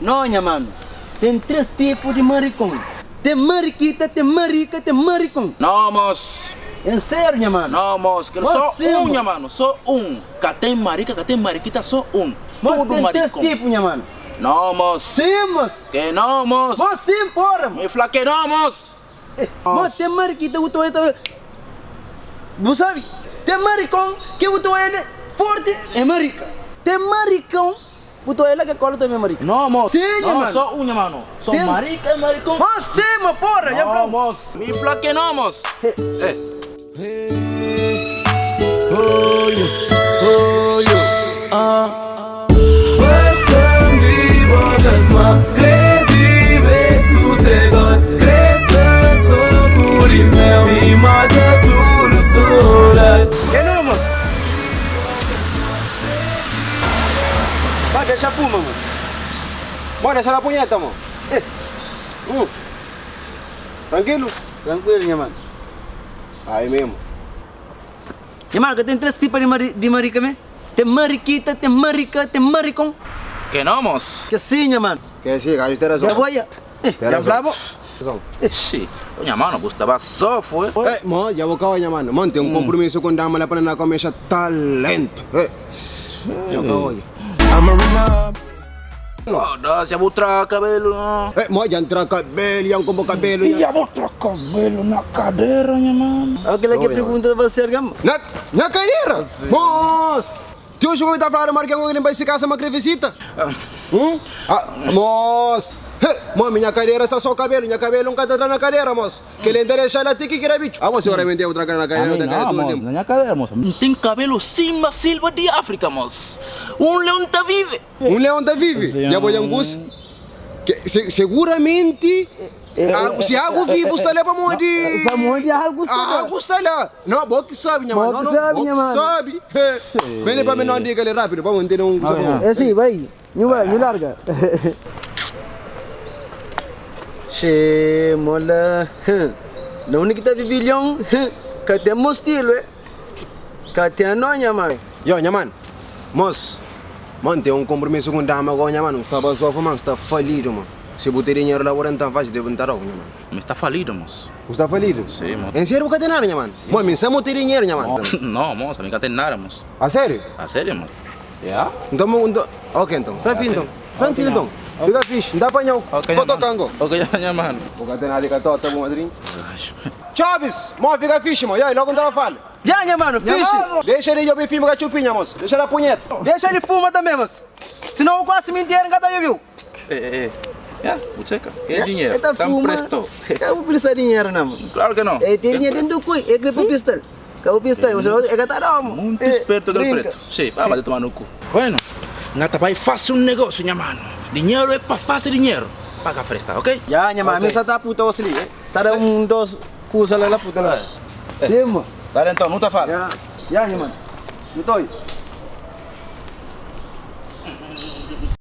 Não, minha mano. Tem 3 tipos de maricão. Tem mariquita, tem marica, tem maricão. Não, moço. Em sério, minha mano? Não, moço, que só um, minha mano, só um. Que tem marica, que tem mariquita, só um. Mas tem 3 tipos, minha mano. Não, moço. Sim, moço. Que não, moço. Mas sim, porra, Me fala que não, moço. Mas tem mariquita, o teu é... Você sabe? Tem maricão que o teu é forte, é marica. Tem maricão, o teu é que cola também é marica. Não, moço. Sim, não, mano. só um, minha mano. Só Tem... marica e maricão. Mas sim, mas porra, já Não, falou. moço. Me fala que não, moço. Vai, deixa a fuma, mano. Bora, deixa a punheta, mano. Tranquilo? Tranquilo, minha mano. Aí mesmo. Minha mano, que tem 3 tipos de marica, né? Tem mariquita, tem marica, tem maricão. Que não, moço. Que sim, minha mano. Que sim, gajo, tem razão. Já vou aí. Já falava? Sim. Minha mano, gostava só, foi. Mano, já vou cá, minha mano. Mano, tem um compromisso com dama lá para não começar talento. Já cá, Foda-se, já vou trazer cabelo, não. Mano, já entra cabelo, já como cabelo. Já vou trazer cabelo na cadeira, minha mano. Aquela que pergunta você, gama. Na cadeira? Moço! Tu hoje vai estar falando, Marquinhos, que ele vai se casa, uma visita? Moço! Mano, minha cadeira está só cabelo, minha cabelo nunca está na cadeira, moço. Que ele endereça ela tem que querer bicho. Você seguramente é outra cara na cadeira, outra cara tudo limpo. Na minha cadeira, moço. Tem cabelo cima, silva de África, moço. Um leão tá vive. Um leão tá vive? Já vou angus. Seguramente, se algo vivo está lá para morrer. Para morrer, algo está lá. Algo está lá. Não, boa que sabe, minha mano. Boa que sabe. Vem para mim, não diga ele rápido, vamos entender um... É sim, vai. Me larga. Che, mola. Não é que tá vivilhão. Que tem mostilo, que tem nonha, mano. Yo, minha mano. Moço, mano, tem um compromisso com dama agora, minha mano. Estava só fumando, está falido, mano. Se botar dinheiro lá, agora não faz, deve estar minha mano. Mas está falido, moço. Você está falido? Sim, moço. Em sério, não tem nada, minha mano? Mano, me chama ter dinheiro, minha mano. Não, moço, não tem nada, moço. A sério? A sério, moço? Já? Então, ok, então. Está fim, então. Tranquilo, então. Fica fixe, não dá apanhão. Bota o cango. Ok, minha mano. Vou ter nada de cató, tá bom, madrinho? Chaves, mano, fica fixe, mano. E aí, logo não fala. Já, minha mano, fixe. Deixa ele jogar filme com a chupinha, moço. Deixa ele a punheta. Deixa ele fuma também, moço. Senão eu quase mentir, não tá aí, viu? Bucheca, que dinheiro? Tá fuma. Prestou. Eu vou prestar dinheiro, não, mano. Claro que não. Tem dinheiro dentro do cu, é que é pistol. Que é o pistol, você não é que tá não, mano. Muito esperto aquele preto. Sim, vai tomar no cu. Bueno, nada vai fazer um negócio, minha mano. Dinheiro é para fazer dinheiro. Paga fresta, ok? Já, minha mãe, só tá puta você ali. Sara dos coisas lá puta lá. Sim, mano. Tá então, não tá falando. Já, minha mano. Não tô aí.